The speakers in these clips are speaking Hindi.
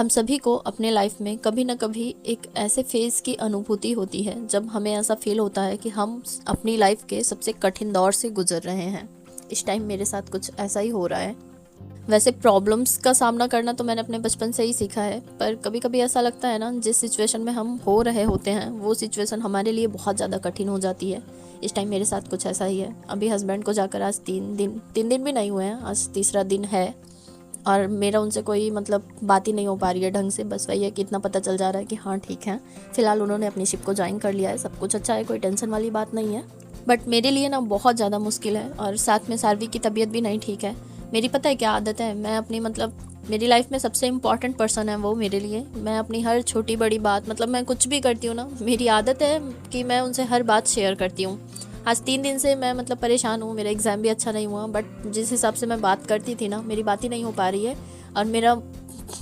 हम सभी को अपने लाइफ में कभी ना कभी एक ऐसे फेज़ की अनुभूति होती है जब हमें ऐसा फील होता है कि हम अपनी लाइफ के सबसे कठिन दौर से गुजर रहे हैं। इस टाइम मेरे साथ कुछ ऐसा ही हो रहा है। वैसे प्रॉब्लम्स का सामना करना तो मैंने अपने बचपन से ही सीखा है, पर कभी कभी ऐसा लगता है ना, जिस सिचुएशन में हम हो रहे होते हैं वो सिचुएशन हमारे लिए बहुत ज़्यादा कठिन हो जाती है। इस टाइम मेरे साथ कुछ ऐसा ही है। अभी हस्बैंड को जाकर आज 3 दिन भी नहीं हुए हैं, आज तीसरा दिन है और मेरा उनसे कोई मतलब बात ही नहीं हो पा रही है ढंग से। बस वही है कि इतना पता चल जा रहा है कि हाँ ठीक है, फ़िलहाल उन्होंने अपनी शिप को ज्वाइन कर लिया है, सब कुछ अच्छा है, कोई टेंशन वाली बात नहीं है। बट मेरे लिए ना बहुत ज़्यादा मुश्किल है और साथ में सार्वी की तबीयत भी नहीं ठीक है। मेरी पता है क्या आदत है, मैं अपनी मतलब मेरी लाइफ में सबसे इम्पॉर्टेंट पर्सन है वो मेरे लिए। मैं अपनी हर छोटी बड़ी बात, मतलब मैं कुछ भी करती हूँ ना, मेरी आदत है कि मैं उनसे हर बात शेयर करती हूँ। आज 3 दिन से मैं मतलब परेशान हूँ, मेरा एग्ज़ाम भी अच्छा नहीं हुआ, बट जिस हिसाब से मैं बात करती थी ना, मेरी बात ही नहीं हो पा रही है और मेरा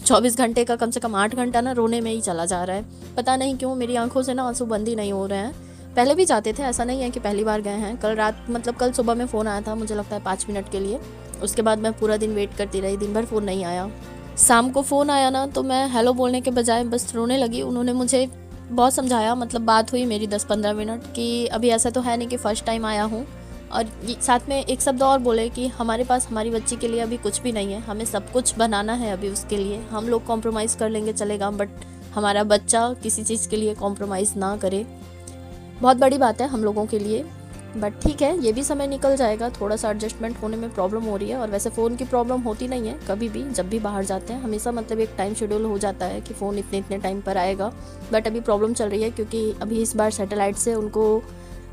24 घंटे का कम से कम 8 घंटा ना रोने में ही चला जा रहा है। पता नहीं क्यों मेरी आंखों से ना आंसू बंद ही नहीं हो रहे हैं। पहले भी जाते थे, ऐसा नहीं है कि पहली बार गए हैं। कल रात मतलब कल सुबह में फ़ोन आया था, मुझे लगता है 5 मिनट के लिए। उसके बाद मैं पूरा दिन वेट करती रही, दिन भर फ़ोन नहीं आया। शाम को फ़ोन आया ना तो मैं हेलो बोलने के बजाय बस रोने लगी। उन्होंने मुझे बहुत समझाया, मतलब बात हुई मेरी 10-15 मिनट कि अभी ऐसा तो है नहीं कि फ़र्स्ट टाइम आया हूँ, और साथ में एक शब्द और बोले कि हमारे पास हमारी बच्ची के लिए अभी कुछ भी नहीं है, हमें सब कुछ बनाना है अभी उसके लिए। हम लोग कॉम्प्रोमाइज़ कर लेंगे चलेगा, बट हमारा बच्चा किसी चीज़ के लिए कॉम्प्रोमाइज़ ना करे। बहुत बड़ी बात है हम लोगों के लिए, बट ठीक है, ये भी समय निकल जाएगा। थोड़ा सा एडजस्टमेंट होने में प्रॉब्लम हो रही है। और वैसे फ़ोन की प्रॉब्लम होती नहीं है कभी भी, जब भी बाहर जाते हैं हमेशा मतलब एक टाइम शेड्यूल हो जाता है कि फ़ोन इतने इतने टाइम पर आएगा। बट अभी प्रॉब्लम चल रही है क्योंकि अभी इस बार सैटेलाइट से उनको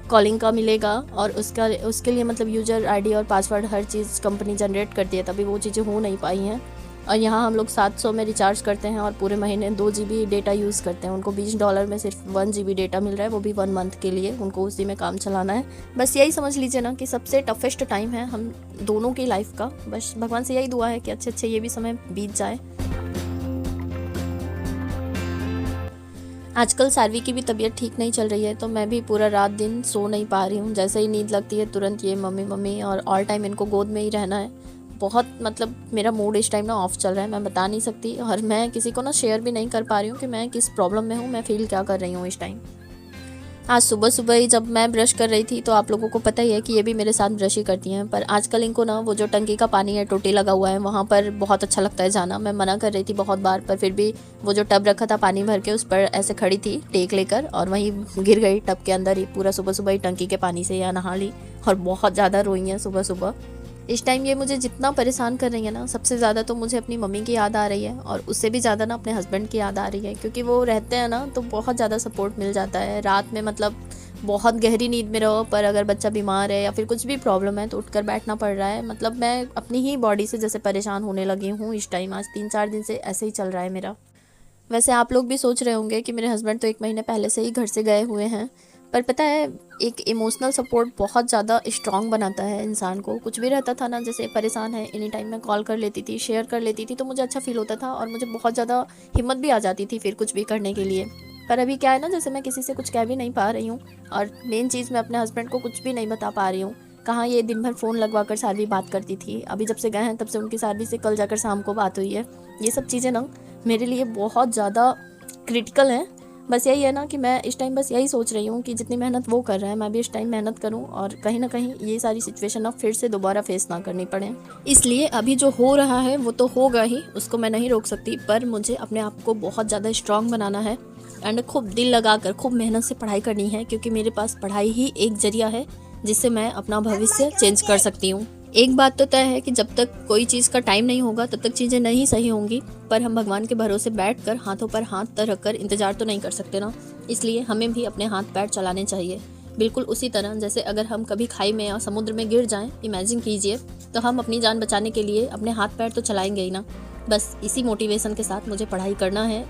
कॉलिंग का मिलेगा और उसके लिए मतलब यूज़र आईडी और पासवर्ड हर चीज़ कंपनी जनरेट करती है, तभी वो चीज़ें हो नहीं पाई हैं। और यहाँ हम लोग 700 में रिचार्ज करते हैं और पूरे महीने 2 GB डेटा यूज़ करते हैं। उनको $20 में सिर्फ 1 GB डेटा मिल रहा है, वो भी 1 मंथ के लिए। उनको उसी में काम चलाना है। बस यही समझ लीजिए ना कि सबसे टफेस्ट टाइम है हम दोनों की लाइफ का। बस भगवान से यही दुआ है कि अच्छे ये भी समय बीत जाए। आजकल सार्वी की भी तबीयत ठीक नहीं चल रही है, तो मैं भी पूरा रात दिन सो नहीं पा रही हूँ। जैसे ही नींद लगती है तुरंत ये मम्मी मम्मी, और ऑल टाइम इनको गोद में ही रहना है। बहुत मतलब मेरा मूड इस टाइम ना ऑफ चल रहा है, मैं बता नहीं सकती। और मैं किसी को ना शेयर भी नहीं कर पा रही हूँ कि मैं किस प्रॉब्लम में हूँ, मैं फील क्या कर रही हूँ इस टाइम। आज सुबह सुबह ही जब मैं ब्रश कर रही थी, तो आप लोगों को पता ही है कि ये भी मेरे साथ ब्रश ही करती हैं, पर आजकल इनको ना वो जो टंकी का पानी है, टोटी लगा हुआ है, वहाँ पर बहुत अच्छा लगता है जाना। मैं मना कर रही थी बहुत बार, पर फिर भी वो जो टब रखा था पानी भर के, उस पर ऐसे खड़ी थी टेक लेकर और वहीं गिर गई टब के अंदर ही। पूरा सुबह सुबह ही टंकी के पानी से यहाँ नहा ली और बहुत ज़्यादा रोई हैं सुबह सुबह। इस टाइम ये मुझे जितना परेशान कर रही है ना, सबसे ज़्यादा तो मुझे अपनी मम्मी की याद आ रही है और उससे भी ज़्यादा ना अपने हस्बैंड की याद आ रही है, क्योंकि वो रहते हैं ना तो बहुत ज़्यादा सपोर्ट मिल जाता है। रात में मतलब बहुत गहरी नींद में रहो, पर अगर बच्चा बीमार है या फिर कुछ भी प्रॉब्लम है तो उठकर बैठना पड़ रहा है। मतलब मैं अपनी ही बॉडी से जैसे परेशान होने लगी हूँ इस टाइम। आज 3-4 दिन से ऐसे ही चल रहा है मेरा। वैसे आप लोग भी सोच रहे होंगे कि मेरे हस्बैंड तो 1 महीने पहले से ही घर से गए हुए हैं, पर पता है एक इमोशनल सपोर्ट बहुत ज़्यादा स्ट्रॉन्ग बनाता है इंसान को। कुछ भी रहता था ना, जैसे परेशान है, एनी टाइम मैं कॉल कर लेती थी, शेयर कर लेती थी, तो मुझे अच्छा फील होता था और मुझे बहुत ज़्यादा हिम्मत भी आ जाती थी फिर कुछ भी करने के लिए। पर अभी क्या है ना, जैसे मैं किसी से कुछ कह भी नहीं पा रही हूँ और मेन चीज़ मैं अपने हस्बैंड को कुछ भी नहीं बता पा रही हूँ। कहाँ ये दिन भर फ़ोन लगवा कर सार्वी बात करती थी, अभी जब से गए हैं तब से उनकी सार्वी से कल जाकर शाम को बात हुई है। ये सब चीज़ें ना मेरे लिए बहुत ज़्यादा क्रिटिकल हैं। बस यही है ना कि मैं इस टाइम बस यही सोच रही हूँ कि जितनी मेहनत वो कर रहे हैं मैं भी इस टाइम मेहनत करूँ और कहीं ना कहीं ये सारी सिचुएशन अब फिर से दोबारा फेस ना करनी पड़े। इसलिए अभी जो हो रहा है वो तो होगा ही, उसको मैं नहीं रोक सकती, पर मुझे अपने आप को बहुत ज़्यादा स्ट्रांग बनाना है एंड खूब दिल लगाकर खूब मेहनत से पढ़ाई करनी है, क्योंकि मेरे पास पढ़ाई ही एक जरिया है जिससे मैं अपना भविष्य चेंज कर सकती हूँ। एक बात तो तय है कि जब तक कोई चीज़ का टाइम नहीं होगा तब तक चीज़ें नहीं सही होंगी, पर हम भगवान के भरोसे बैठकर हाथों पर हाथ रखकर इंतज़ार तो नहीं कर सकते ना। इसलिए हमें भी अपने हाथ पैर चलाने चाहिए, बिल्कुल उसी तरह जैसे अगर हम कभी खाई में या समुद्र में गिर जाएं, इमेजिन कीजिए, तो हम अपनी जान बचाने के लिए अपने हाथ पैर तो चलाएंगे ही ना। बस इसी मोटिवेशन के साथ मुझे पढ़ाई करना है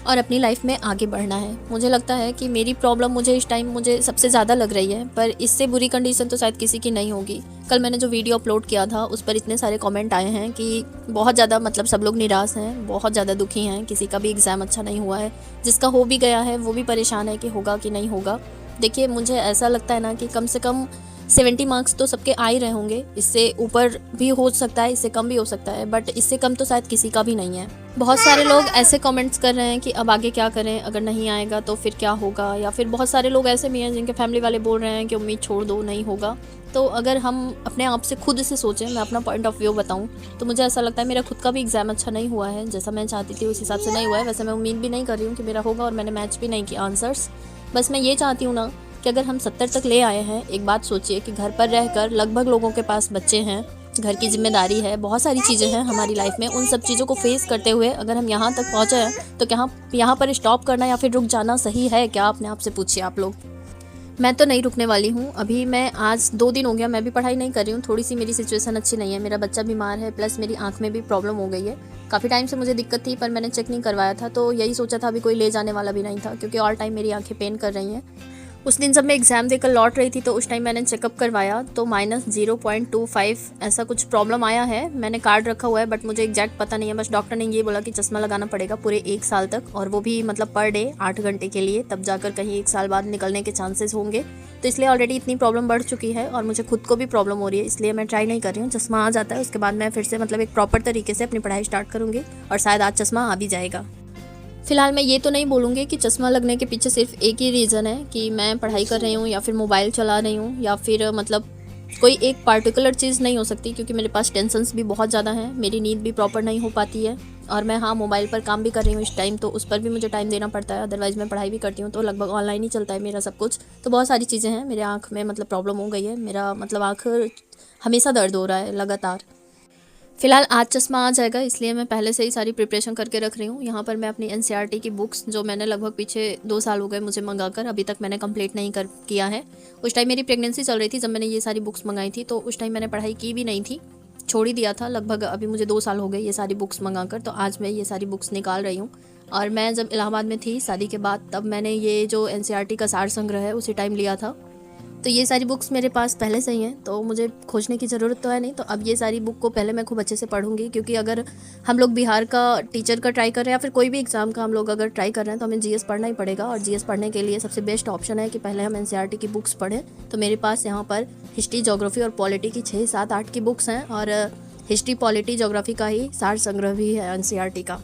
और अपनी लाइफ में आगे बढ़ना है। मुझे लगता है कि मेरी प्रॉब्लम मुझे इस टाइम मुझे सबसे ज़्यादा लग रही है, पर इससे बुरी कंडीशन तो शायद किसी की नहीं होगी। कल मैंने जो वीडियो अपलोड किया था उस पर इतने सारे कमेंट आए हैं कि बहुत ज़्यादा मतलब सब लोग निराश हैं, बहुत ज़्यादा दुखी हैं, किसी का भी एग्ज़ाम अच्छा नहीं हुआ है, जिसका हो भी गया है वो भी परेशान है कि होगा कि नहीं होगा। देखिए मुझे ऐसा लगता है ना कि कम से कम 70 मार्क्स तो सबके आ ही रहे होंगे, इससे ऊपर भी हो सकता है, इससे कम भी हो सकता है, बट इससे कम तो शायद किसी का भी नहीं है। बहुत सारे लोग ऐसे कमेंट्स कर रहे हैं कि अब आगे क्या करें, अगर नहीं आएगा तो फिर क्या होगा, या फिर बहुत सारे लोग ऐसे भी हैं जिनके फैमिली वाले बोल रहे हैं कि उम्मीद छोड़ दो, नहीं होगा। तो अगर हम अपने आप से खुद से सोचें, मैं अपना पॉइंट ऑफ व्यू बताऊं, तो मुझे ऐसा लगता है मेरा खुद का भी एग्ज़ाम अच्छा नहीं हुआ है, जैसा मैं चाहती थी उस हिसाब से नहीं हुआ है। वैसे मैं उम्मीद भी नहीं कर रही हूँ कि मेरा होगा, और मैंने मैच भी नहीं किया आंसर्स। बस मैं ये चाहती हूँ ना कि अगर हम 70 तक ले आए हैं, एक बात सोचिए कि घर पर रहकर लगभग लोगों के पास बच्चे हैं, घर की जिम्मेदारी है, बहुत सारी चीज़ें हैं हमारी लाइफ में, उन सब चीज़ों को फेस करते हुए अगर हम यहाँ तक पहुँचे हैं तो क्या यहाँ पर स्टॉप करना या फिर रुक जाना सही है क्या? अपने आप से पूछिए आप लोग। मैं तो नहीं रुकने वाली हूँ। अभी मैं आज 2 दिन हो गया मैं भी पढ़ाई नहीं कर रही हूँ। थोड़ी सी मेरी सिचुएशन अच्छी नहीं है, मेरा बच्चा बीमार है, प्लस मेरी आँख में भी प्रॉब्लम हो गई है। काफ़ी टाइम से मुझे दिक्कत थी पर मैंने चेक नहीं करवाया था, तो यही सोचा था अभी कोई ले जाने वाला भी नहीं था, क्योंकि ऑल टाइम मेरी आँखें पेन कर रही हैं। उस दिन जब मैं एग्ज़ाम देकर लौट रही थी तो उस टाइम मैंने चेकअप करवाया तो -0.25 ऐसा कुछ प्रॉब्लम आया है। मैंने कार्ड रखा हुआ है बट मुझे एग्जैक्ट पता नहीं है। बस डॉक्टर ने ये बोला कि चश्मा लगाना पड़ेगा पूरे 1 साल तक, और वो भी मतलब पर डे 8 घंटे के लिए, तब जाकर कहीं 1 साल बाद निकलने के चांसेस होंगे। तो इसलिए ऑलरेडी इतनी प्रॉब्लम बढ़ चुकी है और मुझे खुद को भी प्रॉब्लम हो रही है, इसलिए मैं ट्राई नहीं कर रही हूँ। चश्मा आ जाता है उसके बाद मैं फिर से मतलब एक प्रॉपर तरीके से अपनी पढ़ाई स्टार्ट करूँगी, और शायद आज चश्मा आ भी जाएगा। फ़िलहाल मैं ये तो नहीं बोलूँगी कि चश्मा लगने के पीछे सिर्फ एक ही रीज़न है कि मैं पढ़ाई कर रही हूँ या फिर मोबाइल चला रही हूँ, या फिर मतलब कोई एक पार्टिकुलर चीज़ नहीं हो सकती, क्योंकि मेरे पास टेंशन्स भी बहुत ज़्यादा हैं, मेरी नींद भी प्रॉपर नहीं हो पाती है, और मैं मोबाइल पर काम भी कर रही हूँ इस टाइम, तो उस पर भी मुझे टाइम देना पड़ता है। अदरवाइज़ मैं पढ़ाई भी करती हूँ तो लगभग ऑनलाइन ही चलता है मेरा सब कुछ। तो बहुत सारी चीज़ें हैं, मेरे आँख में मतलब प्रॉब्लम हो गई है, मेरा मतलब आँख हमेशा दर्द हो रहा है लगातार। फ़िलहाल आज चश्मा आ जाएगा, इसलिए मैं पहले से ही सारी प्रिपरेशन करके रख रही हूँ। यहाँ पर मैं अपनी एनसीईआरटी की बुक्स, जो मैंने लगभग पीछे 2 साल हो गए मुझे मंगाकर, अभी तक मैंने कंप्लीट नहीं किया है। उस टाइम मेरी प्रेगनेंसी चल रही थी जब मैंने ये सारी बुक्स मंगाई थी, तो उस टाइम मैंने पढ़ाई की भी नहीं थी, छोड़ ही दिया था लगभग। अभी मुझे 2 साल हो गए ये सारी बुक्स मंगाकर, तो आज मैं ये सारी बुक्स निकाल रही हूँ। और मैं जब इलाहाबाद में थी शादी के बाद, तब मैंने ये जो एनसीईआरटी का सार संग्रह है उसी टाइम लिया था। तो ये सारी बुक्स मेरे पास पहले से ही हैं, तो मुझे खोजने की ज़रूरत तो है नहीं। तो अब ये सारी बुक को पहले मैं खूब अच्छे से पढ़ूंगी, क्योंकि अगर हम लोग बिहार का टीचर का ट्राई कर रहे हैं या फिर कोई भी एग्ज़ाम का हम लोग अगर ट्राई कर रहे हैं तो हमें जीएस पढ़ना ही पड़ेगा। और जीएस पढ़ने के लिए सबसे बेस्ट ऑप्शन है कि पहले हम एनसीईआरटी की बुक्स पढ़ें। तो मेरे पास यहाँ पर हिस्ट्री, ज्योग्राफी और पॉलिटी की 6, 7, 8 की बुक्स हैं, और हिस्ट्री, पॉलिटी, ज्योग्राफी का ही सार संग्रह भी है एनसीईआरटी का।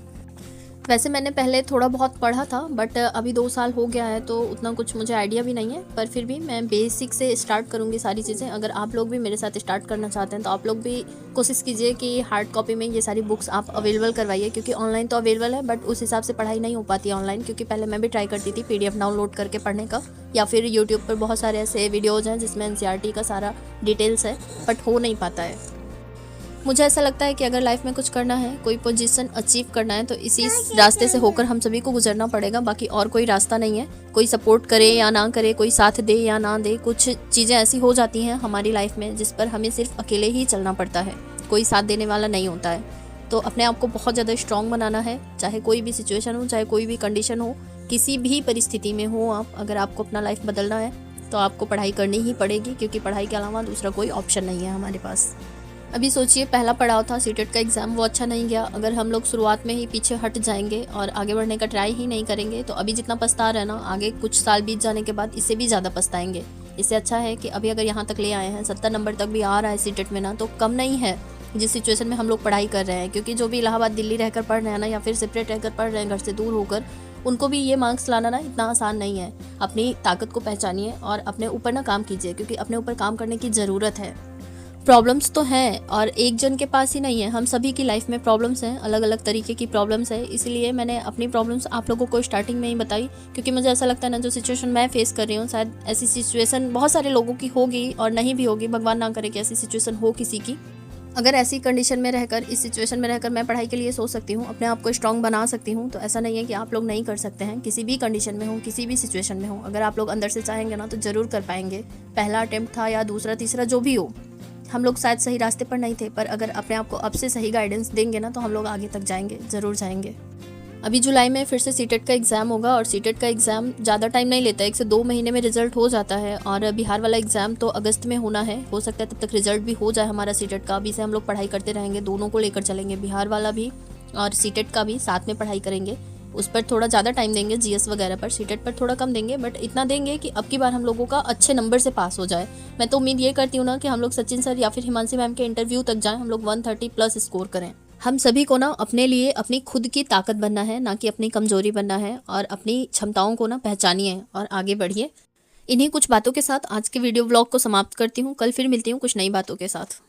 वैसे मैंने पहले थोड़ा बहुत पढ़ा था, बट अभी 2 साल हो गया है तो उतना कुछ मुझे आइडिया भी नहीं है, पर फिर भी मैं बेसिक से स्टार्ट करूँगी सारी चीज़ें। अगर आप लोग भी मेरे साथ स्टार्ट करना चाहते हैं तो आप लोग भी कोशिश कीजिए कि हार्ड कॉपी में ये सारी बुक्स आप अवेलेबल करवाइए, क्योंकि ऑनलाइन तो अवेलेबल है बट उस हिसाब से पढ़ाई नहीं हो पाती है ऑनलाइन। क्योंकि पहले मैं भी ट्राई करती थी PDF डाउनलोड करके पढ़ने का, या फिर यूट्यूब पर बहुत सारे ऐसे वीडियोज़ हैं जिसमें एनसीईआरटी का सारा डिटेल्स है, बट हो नहीं पाता है। मुझे ऐसा लगता है कि अगर लाइफ में कुछ करना है, कोई पोजीशन अचीव करना है, तो इसी रास्ते से होकर हम सभी को गुजरना पड़ेगा, बाकी और कोई रास्ता नहीं है। कोई सपोर्ट करे या ना करे, कोई साथ दे या ना दे, कुछ चीज़ें ऐसी हो जाती हैं हमारी लाइफ में जिस पर हमें सिर्फ अकेले ही चलना पड़ता है, कोई साथ देने वाला नहीं होता है। तो अपने आप को बहुत ज़्यादा स्ट्रॉन्ग बनाना है, चाहे कोई भी सिचुएशन हो, चाहे कोई भी कंडीशन हो, किसी भी परिस्थिति में हो आप, अगर आपको अपना लाइफ बदलना है तो आपको पढ़ाई करनी ही पड़ेगी, क्योंकि पढ़ाई के अलावा दूसरा कोई ऑप्शन नहीं है हमारे पास। अभी सोचिए, पहला पड़ाव था सीटेट का एग्ज़ाम, वो अच्छा नहीं गया। अगर हम लोग शुरुआत में ही पीछे हट जाएंगे और आगे बढ़ने का ट्राई ही नहीं करेंगे तो अभी जितना पछता रहे ना, आगे कुछ साल बीत जाने के बाद इससे भी ज़्यादा पछताएंगे। इससे अच्छा है कि अभी अगर यहाँ तक ले आए हैं, 70 नंबर तक भी आ रहा है सीटेट में ना, तो कम नहीं है जिस सिचुएशन में हम लोग पढ़ाई कर रहे हैं। क्योंकि जो भी इलाहाबाद, दिल्ली रहकर पढ़ रहे हैं ना, या फिर सेपरेट रहकर पढ़ रहे हैं घर से दूर होकर, उनको भी ये मार्क्स लाना ना इतना आसान नहीं है। अपनी ताकत को पहचानिए और अपने ऊपर ना काम कीजिए, क्योंकि अपने ऊपर काम करने की ज़रूरत है। प्रॉब्लम्स तो हैं, और एक जन के पास ही नहीं है, हम सभी की लाइफ में प्रॉब्लम्स हैं, अलग अलग तरीके की प्रॉब्लम्स है। इसलिए मैंने अपनी प्रॉब्लम्स आप लोगों को स्टार्टिंग में ही बताई, क्योंकि मुझे ऐसा लगता है ना, जो सिचुएशन मैं फेस कर रही हूँ, शायद ऐसी सिचुएशन बहुत सारे लोगों की होगी और नहीं भी होगी। भगवान ना करे कि ऐसी सिचुएशन हो किसी की। अगर ऐसी कंडीशन में रहकर, इस सिचुएशन में रहकर मैं पढ़ाई के लिए सोच सकती हूँ, अपने आप को स्ट्रॉन्ग बना सकती हूँ, तो ऐसा नहीं है कि आप लोग नहीं कर सकते हैं। किसी भी कंडीशन में हो, किसी भी सिचुएशन में हो, अगर आप लोग अंदर से चाहेंगे ना तो ज़रूर कर पाएंगे। पहला अटेम्प्ट था या दूसरा, तीसरा, जो भी हो, हम लोग शायद सही रास्ते पर नहीं थे, पर अगर अपने आप को अब से सही गाइडेंस देंगे ना तो हम लोग आगे तक जाएंगे, ज़रूर जाएंगे। अभी जुलाई में फिर से सीटेट का एग्ज़ाम होगा, और सीटेट का एग्ज़ाम ज़्यादा टाइम नहीं लेता है, 1 से 2 महीने में रिजल्ट हो जाता है। और बिहार वाला एग्ज़ाम तो अगस्त में होना है, हो सकता है तब तक रिजल्ट भी हो जाए हमारा सीटेट का। अभी से हम लोग पढ़ाई करते रहेंगे, दोनों को लेकर चलेंगे, बिहार वाला भी और सीटेट का भी साथ में पढ़ाई करेंगे। उस पर थोड़ा ज़्यादा टाइम देंगे, जीएस वगैरह पर, सीटेट पर थोड़ा कम देंगे, बट इतना देंगे कि अब की बार हम लोगों का अच्छे नंबर से पास हो जाए। मैं तो उम्मीद ये करती हूँ ना कि हम लोग सचिन सर या फिर हिमांशी मैम के इंटरव्यू तक जाएं, हम लोग 130 प्लस स्कोर करें। हम सभी को ना अपने लिए अपनी खुद की ताकत बनना है, ना कि अपनी कमज़ोरी बनना है, और अपनी क्षमताओं को ना पहचानिए और आगे बढ़िए। इन्हीं कुछ बातों के साथ आज के वीडियो ब्लॉग को समाप्त करती हूँ। कल फिर मिलती हूँ कुछ नई बातों के साथ।